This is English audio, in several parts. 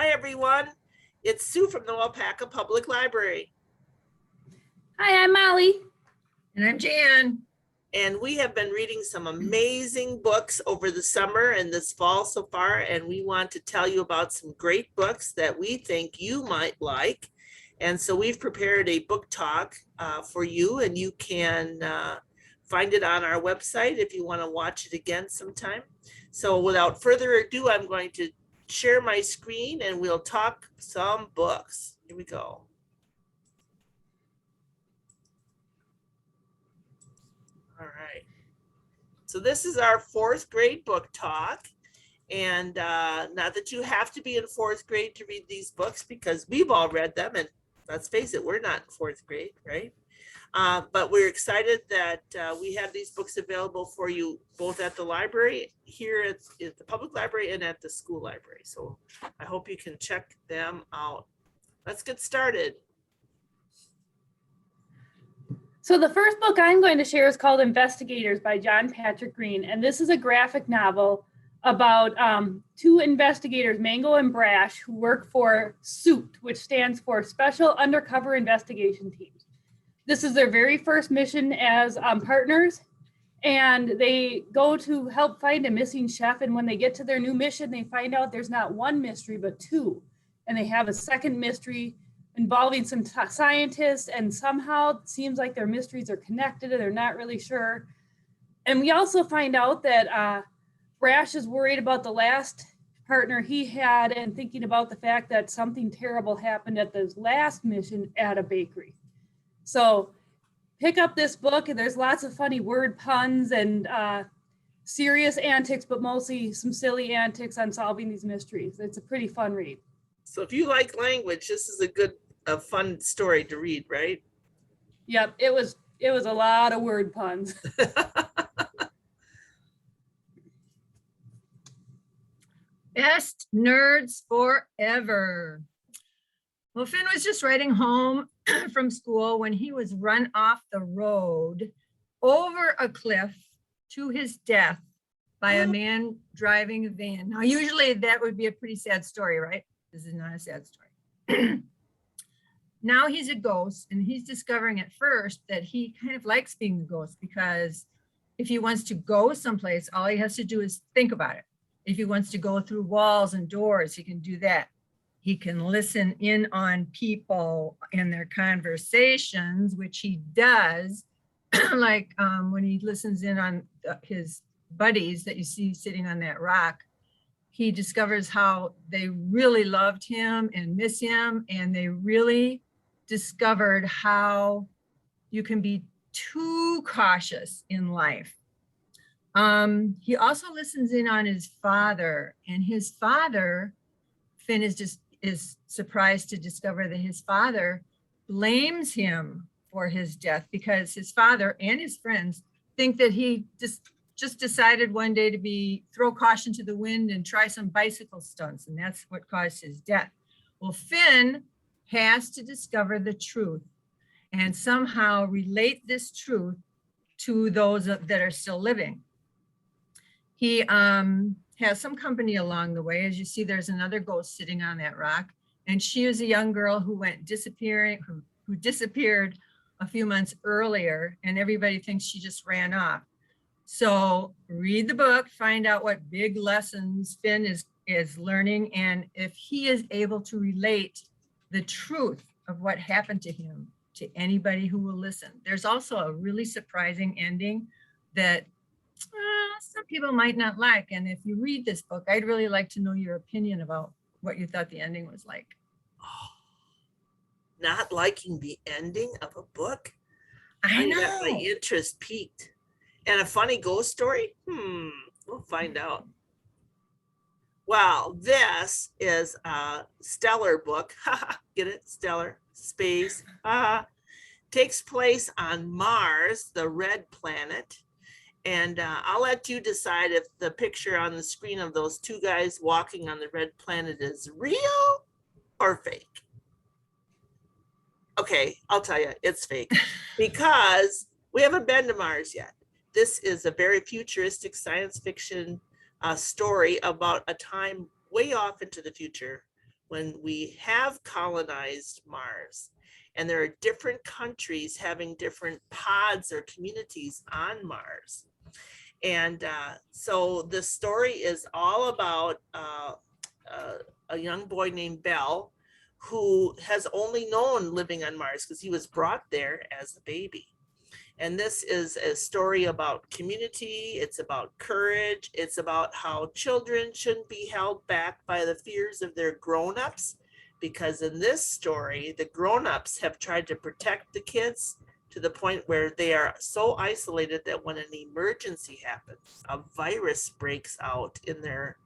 Hi, everyone. It's Sue from the Waupaca Public Library. Hi, I'm Molly. And I'm Jan. And we have been reading some amazing books over the summer and this fall so far. And we want to tell you about some great books that we think you might like. And so we've prepared a book talk for you, and you can find it on our website if you want to watch it again sometime. So without further ado, I'm going to share my screen and we'll talk some books. Here we go. All right. So this is our fourth grade book talk. And not that you have to be in fourth grade to read these books, because we've all read them, and let's face it, we're not in fourth grade, right? But we're excited that we have these books available for you both at the library, here at the public library, and at the school library. So I hope you can check them out. Let's get started. So the first book I'm going to share is called Investigators by John Patrick Green. And this is a graphic novel about two investigators, Mango and Brash, who work for SUIT, which stands for Special Undercover Investigation Teams. This is their very first mission as partners, and they go to help find a missing chef. And when they get to their new mission, they find out there's not one mystery, but two. And they have a second mystery involving some scientists, and somehow it seems like their mysteries are connected and they're not really sure. And we also find out that Brash is worried about the last partner he had and thinking about the fact that something terrible happened at this last mission at a bakery. So pick up this book, and there's lots of funny word puns and serious antics, but mostly some silly antics on solving these mysteries. It's a pretty fun read. So if you like language, this is a fun story to read, right? Yep, it was a lot of word puns. Best nerds forever. Well, Finn was just riding home from school when he was run off the road over a cliff to his death by a man driving a van. Now, usually that would be a pretty sad story, right? This is not a sad story. Now he's a ghost, and he's discovering at first that he kind of likes being the ghost, because if he wants to go someplace, all he has to do is think about it. If he wants to go through walls and doors, he can do that. He can listen in on people and their conversations, which he does, like when he listens in on his buddies that you see sitting on that rock. He discovers how they really loved him and miss him, and they really discovered how you can be too cautious in life. He also listens in on his father, and his father, Finn is surprised to discover that his father blames him for his death, because his father and his friends think that he just decided one day to throw caution to the wind and try some bicycle stunts, and that's what caused his death. Well, Finn has to discover the truth and somehow relate this truth to those that are still living. He has some company along the way. As you see, there's another ghost sitting on that rock, and she is a young girl who went disappearing, who disappeared a few months earlier, and everybody thinks she just ran off. So read the book, find out what big lessons Finn is learning, and if he is able to relate the truth of what happened to him to anybody who will listen. There's also a really surprising ending that some people might not like. And if you read this book, I'd really like to know your opinion about what you thought the ending was like. Oh, not liking the ending of a book? I know. Got my interest peaked. And a funny ghost story? We'll find out. Wow, this is a stellar book. Get it? Stellar, space. Takes place on Mars, the red planet. And I'll let you decide if the picture on the screen of those two guys walking on the red planet is real or fake. Okay, I'll tell you, it's fake because we haven't been to Mars yet. This is a very futuristic science fiction story about a time way off into the future when we have colonized Mars, and there are different countries having different pods or communities on Mars. And so the story is all about a young boy named Bell, who has only known living on Mars because he was brought there as a baby. And this is a story about community. It's about courage. It's about how children shouldn't be held back by the fears of their grown-ups, because in this story, the grown-ups have tried to protect the kids to the point where they are so isolated that when an emergency happens, a virus breaks out in their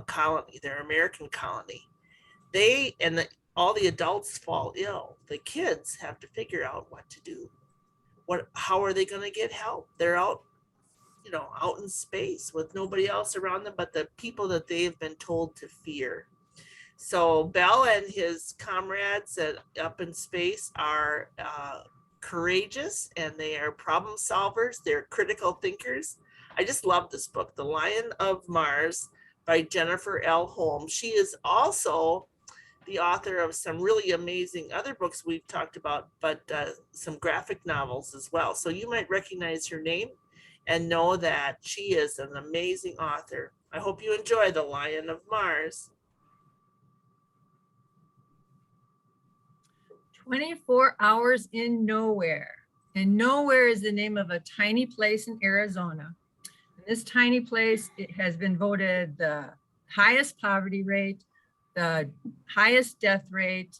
colony, their American colony, all the adults fall ill. The kids have to figure out what to do. How are they going to get help? They're out, out in space with nobody else around them but the people that they've been told to fear. So Bell and his comrades up in space are courageous, and they are problem solvers. They're critical thinkers. I just love this book, The Lion of Mars by Jennifer L. Holmes. She is also the author of some really amazing other books we've talked about, but some graphic novels as well. So you might recognize her name and know that she is an amazing author. I hope you enjoy The Lion of Mars. 24 Hours in Nowhere. And Nowhere is the name of a tiny place in Arizona. And this tiny place, it has been voted the highest poverty rate, the highest death rate,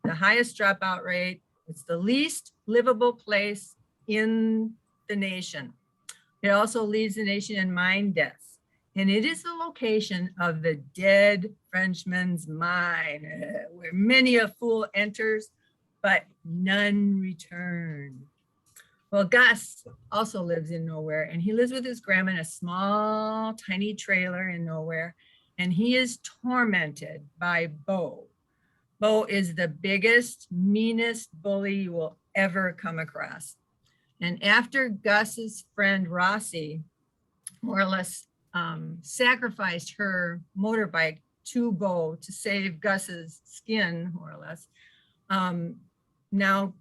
the highest dropout rate. It's the least livable place in the nation. It also leads the nation in mine deaths. And it is the location of the dead Frenchman's mine, where many a fool enters, but none return. Well, Gus also lives in Nowhere, and he lives with his grandma in a small, tiny trailer in Nowhere. And he is tormented by Bo. Bo is the biggest, meanest bully you will ever come across. And after Gus's friend Rossi more or less sacrificed her motorbike to Bo to save Gus's skin, more or less, now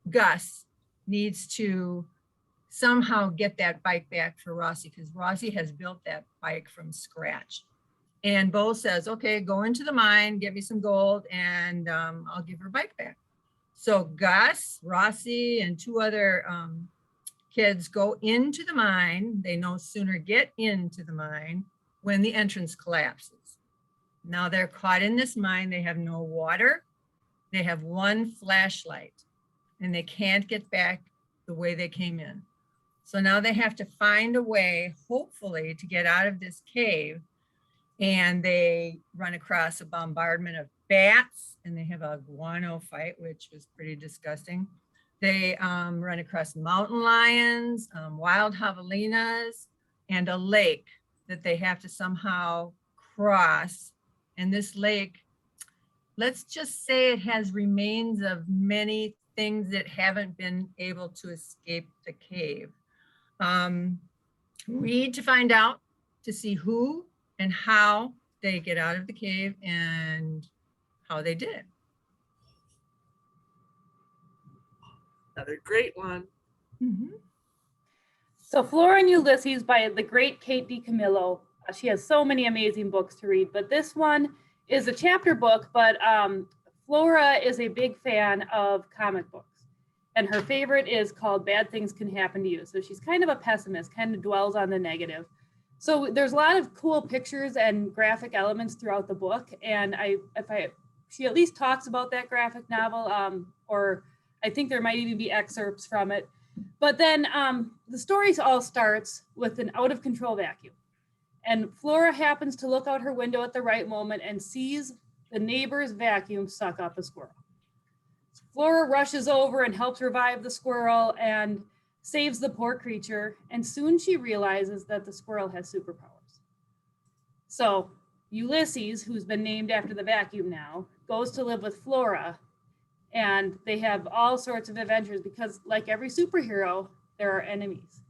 Gus needs to somehow get that bike back for Rossi, because Rossi has built that bike from scratch. And Bo says, okay, go into the mine, get me some gold, and I'll give her bike back. So Gus, Rossi, and two other kids go into the mine. They no sooner get into the mine when the entrance collapses. Now they're caught in this mine. They have no water. They have one flashlight, and they can't get back the way they came in. So now they have to find a way, hopefully, to get out of this cave. And they run across a bombardment of bats, and they have a guano fight, which was pretty disgusting. They run across mountain lions, wild javelinas, and a lake that they have to somehow cross. And this lake, let's just say it has remains of many things that haven't been able to escape the cave. Read to find out, to see who and how they get out of the cave and how they did it. Another great one. Mm-hmm. So Flora and Ulysses by the great Kate DiCamillo. She has so many amazing books to read, but this one is a chapter book, but Flora is a big fan of comic books. And her favorite is called Bad Things Can Happen to You. So she's kind of a pessimist, kind of dwells on the negative. So there's a lot of cool pictures and graphic elements throughout the book. And she at least talks about that graphic novel, or I think there might even be excerpts from it. But then the story all starts with an out of control vacuum. And Flora happens to look out her window at the right moment and sees the neighbor's vacuum suck up a squirrel. Flora rushes over and helps revive the squirrel and saves the poor creature. And soon she realizes that the squirrel has superpowers. So Ulysses, who's been named after the vacuum now, goes to live with Flora. And they have all sorts of adventures because, like every superhero, there are enemies.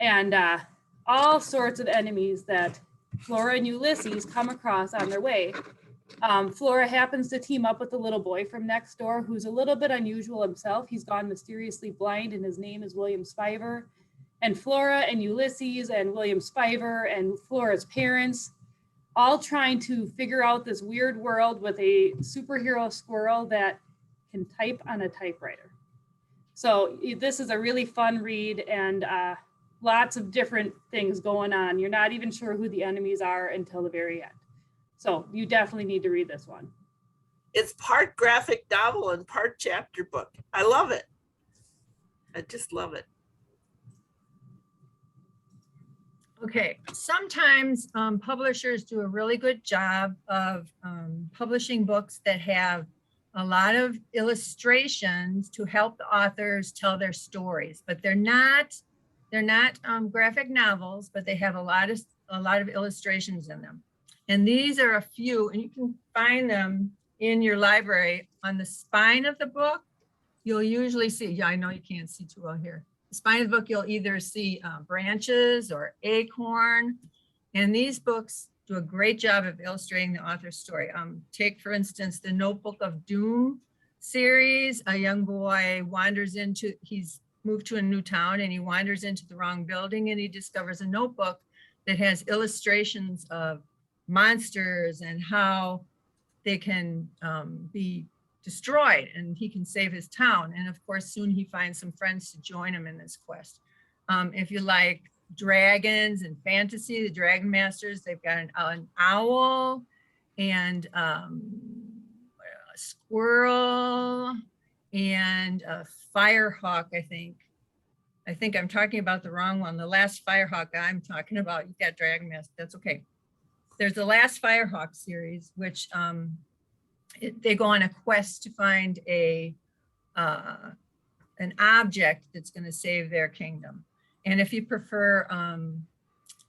And all sorts of enemies that Flora and Ulysses come across on their way Flora happens to team up with the little boy from next door who's a little bit unusual himself. He's gone mysteriously blind and his name is William Spiver. And Flora and Ulysses and William Spiver and Flora's parents all trying to figure out this weird world with a superhero squirrel that can type on a typewriter. So this is a really fun read and lots of different things going on. You're not even sure who the enemies are until the very end. So you definitely need to read this one. It's part graphic novel and part chapter book. I love it. I just love it. Okay, sometimes publishers do a really good job of publishing books that have a lot of illustrations to help the authors tell their stories, but they're not graphic novels, but they have a lot of illustrations in them. And these are a few, and you can find them in your library. On the spine of the book, you'll usually see, yeah, I know you can't see too well here. The spine of the book, you'll either see branches or acorn. And these books do a great job of illustrating the author's story. Take, for instance, the Notebook of Doom series. A young boy he's moved to a new town and he wanders into the wrong building and he discovers a notebook that has illustrations of monsters and how they can be destroyed and he can save his town. And of course, soon he finds some friends to join him in this quest. If you like dragons and fantasy, the Dragon Masters, they've got an owl and a squirrel and a firehawk, I think. I think I'm talking about the wrong one. The last firehawk I'm talking about, you've got Dragon Master, that's okay. There's the last Firehawk series, which they go on a quest to find an object that's going to save their kingdom. And if you prefer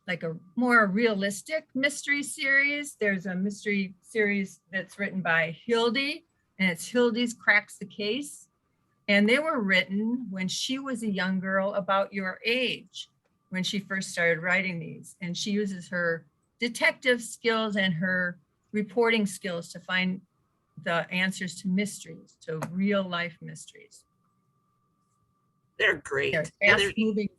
like a more realistic mystery series, there's a mystery series that's written by Hildy, and it's Hildy's Cracks the Case. And they were written when she was a young girl about your age, when she first started writing these. And she uses her detective skills and her reporting skills to find the answers to mysteries, to real life mysteries. They're great. They're fast-moving.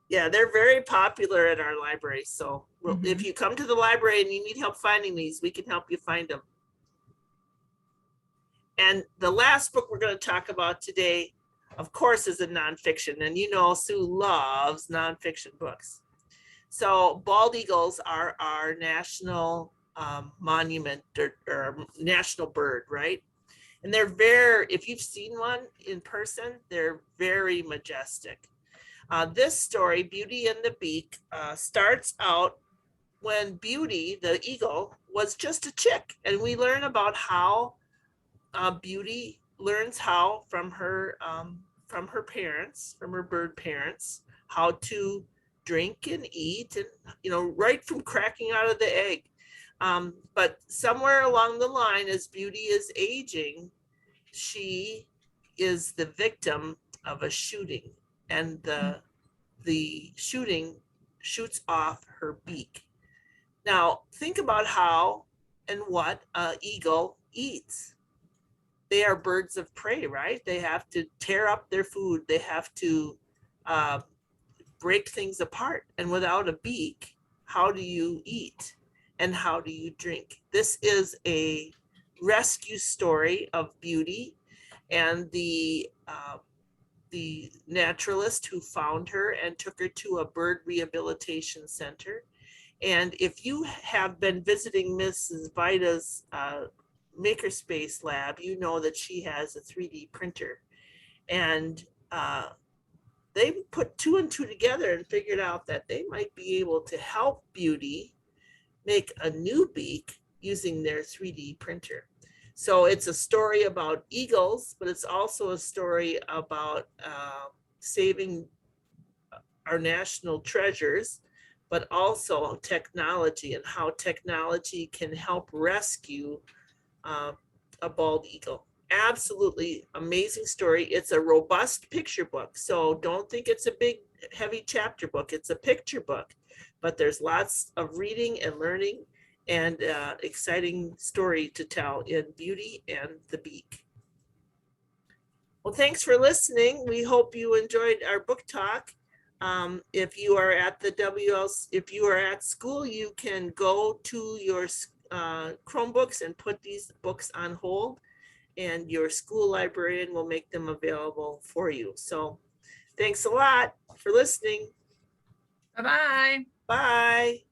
Yeah, they're very popular in our library. So if you come to the library and you need help finding these, we can help you find them. And the last book we're going to talk about today, of course, is a nonfiction. And you know, Sue loves nonfiction books. So bald eagles are our national monument or national bird, right? And they're if you've seen one in person, they're very majestic. This story, Beauty and the Beak, starts out when Beauty, the eagle, was just a chick. And we learn about how Beauty learns how from her parents, from her bird parents, how to drink and eat, and right from cracking out of the egg. But somewhere along the line, as Beauty is aging, she is the victim of a shooting, and the shooting shoots off her beak. Now think about how and what an eagle eats. They are birds of prey, right? They have to tear up their food. They have to break things apart. And without a beak, how do you eat? And how do you drink? This is a rescue story of Beauty and the naturalist who found her and took her to a bird rehabilitation center. And if you have been visiting Mrs. Vida's Makerspace lab, you know that she has a 3D printer. And they put 2 and 2 together and figured out that they might be able to help Beauty make a new beak using their 3D printer. So it's a story about eagles, but it's also a story about saving our national treasures, but also technology and how technology can help rescue a bald eagle. Absolutely amazing story. It's a robust picture book. So don't think it's a big, heavy chapter book. It's a picture book, but there's lots of reading and learning and exciting story to tell in Beauty and the Beak. Well, thanks for listening. We hope you enjoyed our book talk. If you are at the if you are at school, you can go to your Chromebooks and put these books on hold, and your school librarian will make them available for you. So thanks a lot for listening. Bye-bye. Bye.